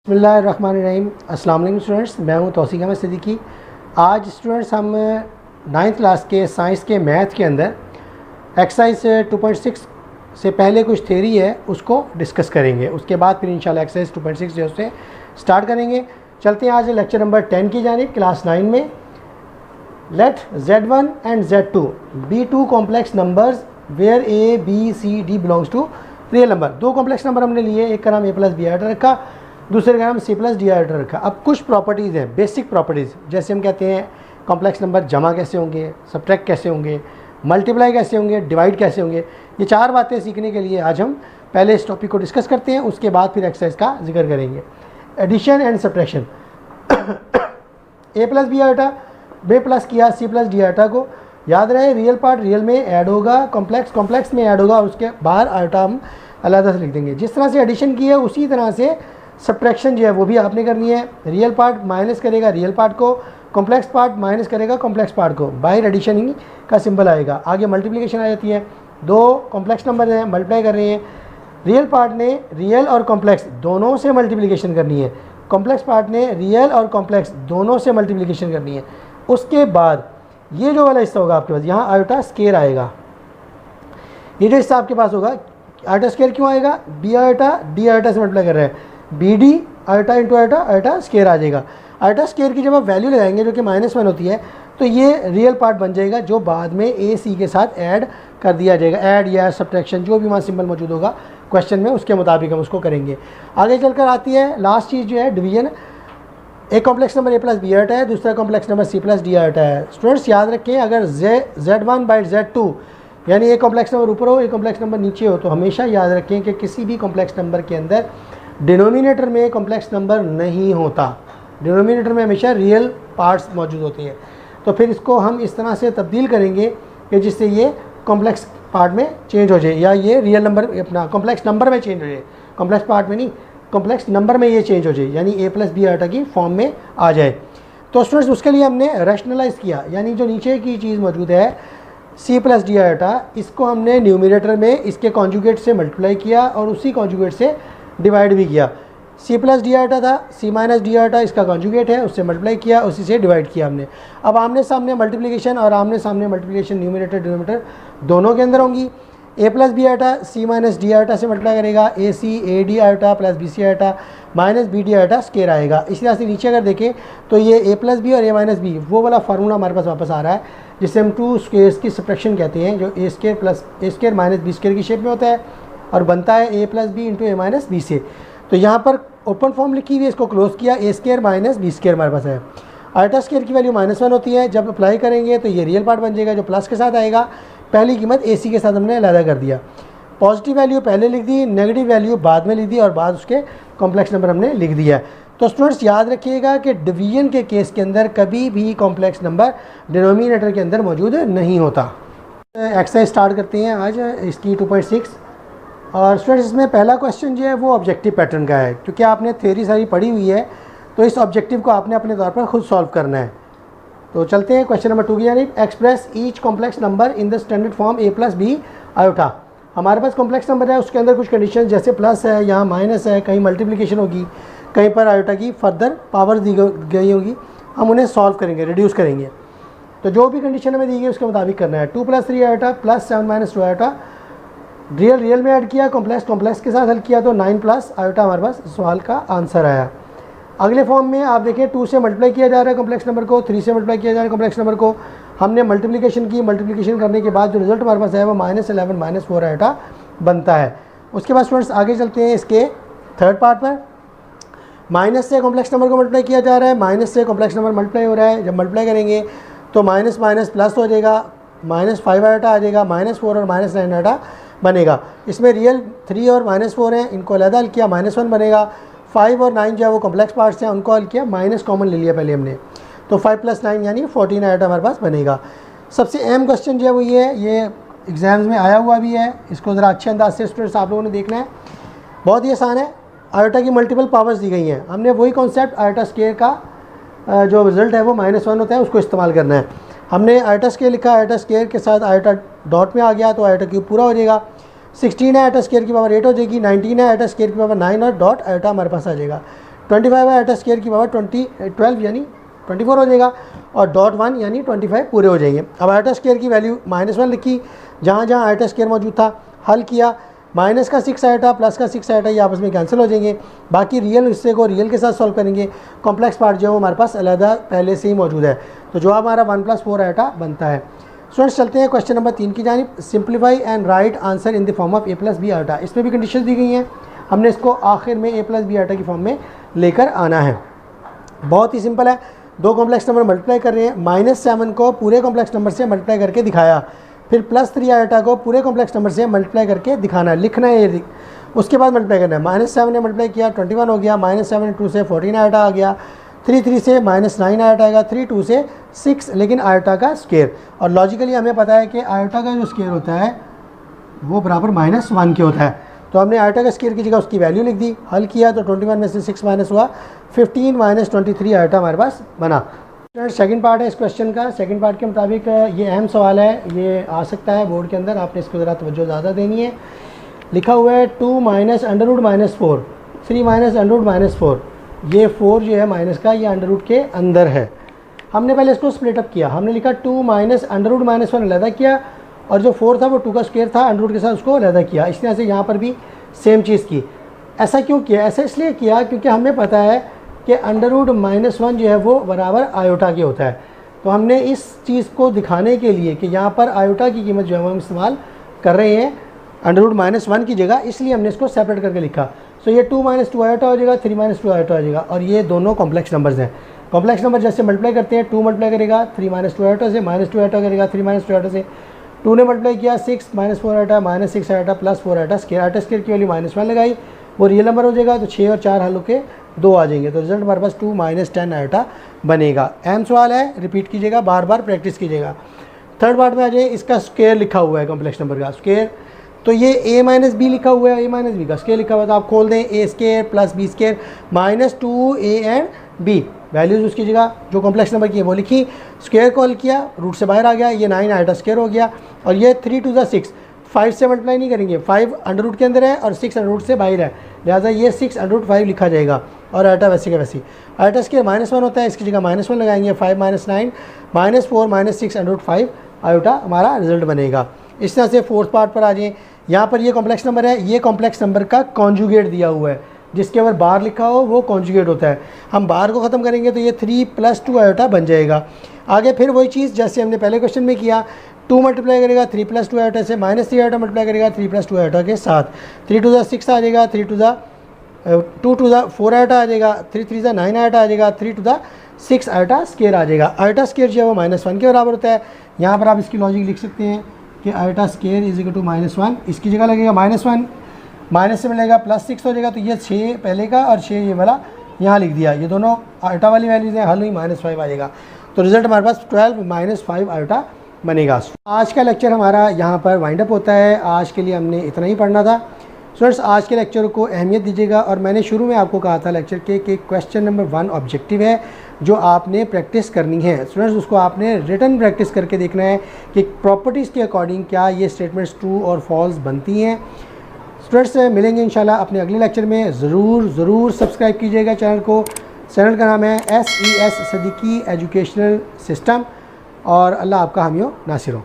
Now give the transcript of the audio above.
बिस्मिल्लाहिर्रहमानिर्रहीम। अस्सलाम वालेकुम स्टूडेंट्स, मैं हूं तौसीक अहमद सिद्दीकी। आज स्टूडेंट्स हम 9th क्लास के साइंस के मैथ के अंदर एक्सरसाइज 2.6 से पहले कुछ थ्योरी है उसको डिस्कस करेंगे। उसके बाद फिर इंशाल्लाह एक्सरसाइज 2.6 जो उससे स्टार्ट करेंगे। चलते हैं आज लेक्चर नंबर 10 की जानिब। क्लास 9 में let Z1 and Z2 be two complex numbers where A, B, C, D belongs to real number. दो कॉम्प्लेक्स नंबर हमने लिए, एक का नाम A प्लस बी आइटा रखा, दूसरे का नाम C प्लस डी आइटा रखा। अब कुछ प्रॉपर्टीज़ हैं, बेसिक प्रॉपर्टीज़, जैसे हम कहते हैं कॉम्प्लेक्स नंबर जमा कैसे होंगे, सब्ट्रैक्ट कैसे होंगे, मल्टीप्लाई कैसे होंगे, डिवाइड कैसे होंगे। ये चार बातें सीखने के लिए आज हम पहले इस टॉपिक को डिस्कस करते हैं, उसके बाद फिर एक्सरसाइज का जिक्र करेंगे। Addition and subtraction. A plus B iota बे प्लस किया C प्लस डी आइटा को, याद रहे रियल पार्ट रियल में ऐड होगा, कॉम्प्लेक्स में ऐड होगा, और उसके बाहर आइटा हम अलग से लिख देंगे। जिस तरह से एडिशन की है उसी तरह से सब्ट्रैक्शन जो है वो भी आपने करनी है। रियल पार्ट माइनस करेगा रियल पार्ट को, कॉम्प्लेक्स पार्ट माइनस करेगा कॉम्प्लेक्स पार्ट को, बाहर एडिशन ही का सिंबल आएगा। आगे मल्टीप्लिकेशन आ जाती है, दो कॉम्प्लेक्स नंबर हैं मल्टीप्लाई कर रहे हैं, रियल पार्ट ने रियल और कॉम्प्लेक्स दोनों से मल्टीप्लिकेशन करनी है, कॉम्प्लेक्स पार्ट ने रियल और कॉम्प्लेक्स दोनों से मल्टीप्लिकेशन करनी है। उसके बाद ये जो वाला हिस्सा होगा आपके पास, यहाँ आयोटा स्केयर आएगा। ये जो हिस्सा आपके पास होगा, आयोटा स्केयर क्यों आएगा, बी आयोटा डी आयोटा से मल्टीप्लाई कर रहे हैं, B D iota into iota, iota square आ जाएगा। आयोटा स्केयर की जब आप वैल्यू लगाएंगे जो कि -1 होती है, तो ये रियल पार्ट बन जाएगा जो बाद में ए सी के साथ ऐड कर दिया जाएगा। ऐड या सब्ट्रैक्शन जो भी वहाँ सिंबल मौजूद होगा क्वेश्चन में, उसके मुताबिक हम उसको करेंगे। आगे चलकर आती है लास्ट चीज़ जो है डिवीजन। एक complex number A plus B iota है, दूसरा complex number C plus D iota है। स्टूडेंट्स याद रखें, अगर Z1 बाई Z2 यानी एक कॉम्प्लेक्स नंबर ऊपर हो एक कॉम्प्लेक्स नंबर नीचे हो, तो हमेशा याद रखें कि किसी भी कॉम्प्लेक्स नंबर के अंदर डिनोमिनेटर में कॉम्प्लेक्स नंबर नहीं होता। डिनोमिनेटर में हमेशा रियल पार्ट्स मौजूद होते हैं। तो फिर इसको हम इस तरह से तब्दील करेंगे कि जिससे ये कॉम्प्लेक्स पार्ट में चेंज हो जाए, या ये रियल नंबर अपना कॉम्प्लेक्स नंबर में चेंज हो जाए, कॉम्प्लेक्स पार्ट में नहीं, कॉम्प्लेक्स नंबर में ये चेंज हो जाए, यानी A प्लस बी आइटा की फॉर्म में आ जाए। तो स्टूडेंट्स उसके लिए हमने रैशनलाइज किया, यानी जो नीचे की चीज़ मौजूद है C प्लस डी आइटा, इसको हमने न्यूमिनेटर में इसके कॉन्जुगेट से मल्टीप्लाई किया और उसी कॉन्जुगेट से डिवाइड भी किया। C प्लस डी आइटा था, C माइनस डी आइटा इसका कॉन्जुगेट है, उससे मल्टीप्लाई किया, उसी से डिवाइड किया हमने। अब आमने सामने मल्टीप्लिकेशन और आमने सामने मल्टीप्लिकेशन न्यूमिनेटर डिनोमिनेटर दोनों के अंदर होंगी। A plus B iota C minus D iota से मल्टीप्लाई करेगा, A C A D iota plus B C iota minus B D iota square आएगा। इसी तरह से नीचे अगर देखें तो ये A प्लस बी और A माइनस बी वो वाला फार्मूला हमारे पास वापस आ रहा है, जिसे हम टू स्क्वेयर्स की सब्ट्रैक्शन कहते हैं, जो A square plus A square minus B square की शेप में होता है और बनता है A plus B into A minus B से। तो यहाँ पर ओपन फॉर्म लिखी हुई है, इसको क्लोज किया, A square minus B square हमारे पास है। आइटा स्केयर की वैल्यू -1 होती है, जब अप्लाई करेंगे तो ये रियल पार्ट बन जाएगा जो प्लस के साथ आएगा। पहली कीमत AC के साथ हमने अलग कर दिया, पॉजिटिव वैल्यू पहले लिख दी, नेगेटिव वैल्यू बाद में लिख दी और बाद उसके कॉम्प्लेक्स नंबर हमने लिख दिया। तो स्टूडेंट्स याद रखिएगा कि डिवीजन के केस के अंदर कभी भी कॉम्प्लेक्स नंबर डिनोमिनेटर के अंदर मौजूद नहीं होता। एक्सरसाइज स्टार्ट करते हैं आज इसकी 2.6। और स्टूडेंट्स इसमें पहला क्वेश्चन जो है वो ऑब्जेक्टिव पैटर्न का है, क्योंकि आपने थ्योरी सारी पढ़ी हुई है तो इस ऑब्जेक्टिव को आपने अपने तौर पर खुद सॉल्व करना है। तो चलते हैं क्वेश्चन नंबर 2 की जानिब। Express each complex number in the standard form A plus B iota. हमारे पास कॉम्प्लेक्स नंबर है, उसके अंदर कुछ कंडीशन जैसे प्लस है, यहाँ माइनस है, कहीं मल्टीप्लिकेशन होगी, कहीं पर आयोटा की फर्दर पावर दी गई होगी, हम उन्हें सॉल्व करेंगे, रिड्यूस करेंगे। तो जो भी कंडीशन हमें दी गई उसके मुताबिक करना है। 2 plus 3 iota plus 7 minus 2 iota, real में ऐड किया, कॉम्प्लेक्स के साथ हल किया, तो 9 प्लस आयोटा हमारे पास सवाल का आंसर आया। अगले फॉर्म में आप देखें 2 से मल्टीप्लाई किया जा रहा है कॉम्प्लेक्स नंबर को, 3 से मल्टीप्लाई किया जा रहा है कॉम्प्लेक्स नंबर को, हमने मल्टीप्लिकेशन की, मल्टीप्लिकेशन करने के बाद जो रिजल्ट हमारे पास है वो -11 माइनस 4 आयोटा बनता है। उसके बाद स्टूडेंट्स आगे चलते हैं इसके थर्ड पार्ट पर। माइनस से कॉम्प्लेक्स नंबर को मल्टीप्लाई किया जा रहा है, माइनस से कॉम्प्लेक्स नंबर मल्टीप्लाई हो रहा है, जब मल्टीप्लाई करेंगे तो माइनस माइनस प्लस हो जाएगा, -5 आयोटा आ जाएगा, -4 और -9 आयोटा बनेगा। इसमें रियल 3 और -4 हैं, इनको अलग हल किया, -1 बनेगा। 5 और 9 जो है वो कॉम्प्लेक्स पार्ट्स हैं, उनको हल किया, माइनस कॉमन ले लिया पहले हमने, तो 5 प्लस 9 यानी 14 आयोटा हमारे पास बनेगा। सबसे अहम क्वेश्चन जो है वो ये एग्जाम्स में आया हुआ भी है, इसको ज़रा अच्छे अंदाज से स्टूडेंट्स आप लोगों ने देखना है। बहुत ही आसान है, आयोटा की मल्टीपल पावर्स दी गई हैं, हमने वही कॉन्सेप्ट आयोटा स्केयर का जो रिजल्ट है वो -1 होता है उसको इस्तेमाल करना है। हमने आयोटा स्केयर लिखा, आयोटा स्केयर के साथ आयोटा डॉट में आ गया तो आयोटा क्यूब पूरा हो जाएगा। 16 है आयोटा स्केयर की पावर 8 हो जाएगी, 19 है आयोटा स्केयर की पावर 9 और डॉट आयोटा हमारे पास आ जाएगा। 25 आयोटा स्क्वायर की पावर 12 यानी 24 हो जाएगा, और डॉट 1 यानी 25 पूरे हो जाएंगे। अब आयोटा स्क्वायर की वैल्यू -1 लिखी, जहाँ जहाँ आयोटा स्क्वायर मौजूद था हल किया, माइनस का 6 आयोटा प्लस का 6 आयोटा ये आपस में कैंसिल हो जाएंगे। बाकी रियल हिस्से को रियल के साथ सॉल्व करेंगे, कॉम्प्लेक्स पार्ट जो है वो हमारे पास अलहदा पहले से ही मौजूद है, तो जवाब हमारा 1 + 4 आयोटा बनता है। स्टूडेंट्स चलते हैं क्वेश्चन नंबर 3 की जानिब। Simplify and right answer in the form of a + b iota. इसमें भी कंडीशन दी गई हैं, हमने इसको आखिर में a + b आयोटा की फॉर्म में लेकर आना है। बहुत ही सिंपल है, दो कॉम्प्लेक्स नंबर मल्टीप्लाई कर रहे हैं, -7 को पूरे कॉम्प्लेक्स नंबर से मल्टीप्लाई करके दिखाया, फिर +3 आयोटा को पूरे कॉम्प्लेक्स नंबर से मल्टीप्लाई करके दिखाना है, लिखना है ये, उसके बाद मल्टीप्लाई करना है। -7 ने मल्टीप्लाई किया 21 हो गया, -7 2 से 14 आयोटा आ गया, 3 से -9 आयोटा आएगा, 2 से 6, लेकिन आयोटा का स्क्वायर, और लॉजिकली हमें पता है कि आयोटा का जो स्क्वायर होता है वो बराबर -1 के होता है, तो हमने आयोटा का स्क्वायर की जगह उसकी वैल्यू लिख दी, हल किया तो 21 में से 6 माइनस हुआ, 15 - 23 आयोटा हमारे पास बना। सेकंड पार्ट है इस क्वेश्चन का। सेकंड पार्ट के मुताबिक ये अहम सवाल है, ये आ सकता है बोर्ड के अंदर, आपने इसको ज़रा तवज्जो ज़्यादा देनी है। लिखा हुआ है 2 - √-4, 3 - √-4, ये 4 जो है माइनस का, ये अंडर रूट के अंदर है। हमने पहले इसको स्प्लिट अप किया, हमने लिखा 2 - √-1 अलहदा किया, और जो 4 था वो 2 का स्क्वायर था, अंडर रूट के साथ उसको अलहदा किया। इस तरह से यहाँ पर भी सेम चीज़ की। ऐसा क्यों किया? ऐसा इसलिए किया क्योंकि हमें पता है कि अंडर रूट -1 जो है वो बराबर आयोटा के होता है, तो हमने इस चीज़ को दिखाने के लिए कि यहाँ पर आयोटा की कीमत जो है वो हम इस्तेमाल कर रहे हैं अंडर रूट -1 की जगह, इसलिए हमने इसको सेपरेट करके लिखा। सो ये 2 - 2 आयोटा हो जाएगा, 3 - 2 आयोटा हो जाएगा, और ये दोनों कॉम्प्लेक्स नंबर्स हैं। कॉम्प्लेक्स नंबर जैसे मल्टीप्लाई करते हैं, 2 मल्टीप्लाई करेगा 3 - 2 आयोटा से, -2 आयोटा करेगा 3 - 2 आयोटा से, 2 ने मल्टीप्लाई किया 6 - 4 iota, -6 iota plus 4 iota square, iota square की वैल्यू -1 लगाई, वो रियल नंबर हो जाएगा, तो 6 और 4 हल के 2 आ जाएंगे, तो रिजल्ट हमारे पास 2 - 10 आयोटा बनेगा। अहम सवाल है, रिपीट कीजिएगा, बार बार प्रैक्टिस कीजिएगा। थर्ड पार्ट में आ जाइए, इसका स्क्वायर लिखा हुआ है कॉम्प्लेक्स नंबर का स्क्वायर, तो ये a - b लिखा हुआ है, a - b का स्क्वायर लिखा हुआ है, तो आप खोल दें a² + b² -2a and b, values उसकी जगह जो कॉम्प्लेक्स नंबर की है वो लिखी, स्क्वायर को हल किया, रूट से बाहर आ गया, ये 9 आयोटा स्क्वायर हो गया, और ये 3 × 6, 5 से मल्टीप्लाई नहीं करेंगे, 5 अंडर रूट के अंदर है और 6 अंडर रूट से बाहर है, लिहाजा ये 6 अंडर रूट 5 लिखा जाएगा, और आयोटा वैसे का वैसी। आयोटा स्क्वायर -1 होता है, इसकी जगह -1 लगाएंगे, 5 - 9 -4 - 6 अंडर रूट 5 आयोटा हमारा रिजल्ट बनेगा। इस तरह से फोर्थ पार्ट पर आ जाएँ। यहाँ पर ये कॉम्प्लेक्स नंबर है, ये कॉम्प्लेक्स नंबर का कॉन्जुगेट दिया हुआ है, जिसके ऊपर बार लिखा हो वो कॉन्जुगेट होता है। हम बार को ख़त्म करेंगे तो ये 3 + 2 आयोटा बन जाएगा। आगे फिर वही चीज़ जैसे हमने पहले क्वेश्चन में किया, 2 मल्टीप्लाई करेगा 3 + 2 आयोटा से, -3 आयोटा मल्टीप्लाई करेगा 3 + 2 आयोटा के साथ, 3 × 6 आ जाएगा, 2 × 4 आयोटा आ जाएगा, 3 × 3 = 9 आयोटा आ जाएगा, 3 × 6 आयोटा स्क्वायर आ जाएगा। आयोटा स्क्वायर जो है वो -1 के बराबर होता है। यहाँ पर आप इसकी लॉजिक लिख सकते हैं कि आयोटा स्क्वायर = -1, इसकी जगह लगेगा -1, माइनस से मिलेगा +6 हो जाएगा, तो ये 6 पहले का और 6 ये वाला यहाँ लिख दिया, ये दोनों आयोटा वाली वैल्यूज़ हैं, हल हुई -5 आ जाएगा, तो रिजल्ट हमारे पास 12 - 5 आयोटा बनेगा। आज का लेक्चर हमारा यहाँ पर वाइंड अप होता है। आज के लिए हमने इतना ही पढ़ना था। स्टूडेंट्स आज के लेक्चर को अहमियत दीजिएगा, और मैंने शुरू में आपको कहा था लेक्चर के कि क्वेश्चन नंबर 1 ऑब्जेक्टिव है जो आपने प्रैक्टिस करनी है। स्टूडेंट्स उसको आपने रिटन प्रैक्टिस करके देखना है कि प्रॉपर्टीज़ के अकॉर्डिंग क्या ये स्टेटमेंट्स ट्रू और फॉल्स बनती हैं। स्टूडेंट्स मिलेंगे इंशाल्लाह अपने अगले लेक्चर में। ज़रूर सब्सक्राइब कीजिएगा चैनल को। चैनल का नाम है SES सिद्दीकी एजुकेशनल सिस्टम, और अल्लाह आपका हामियो नासिर हो।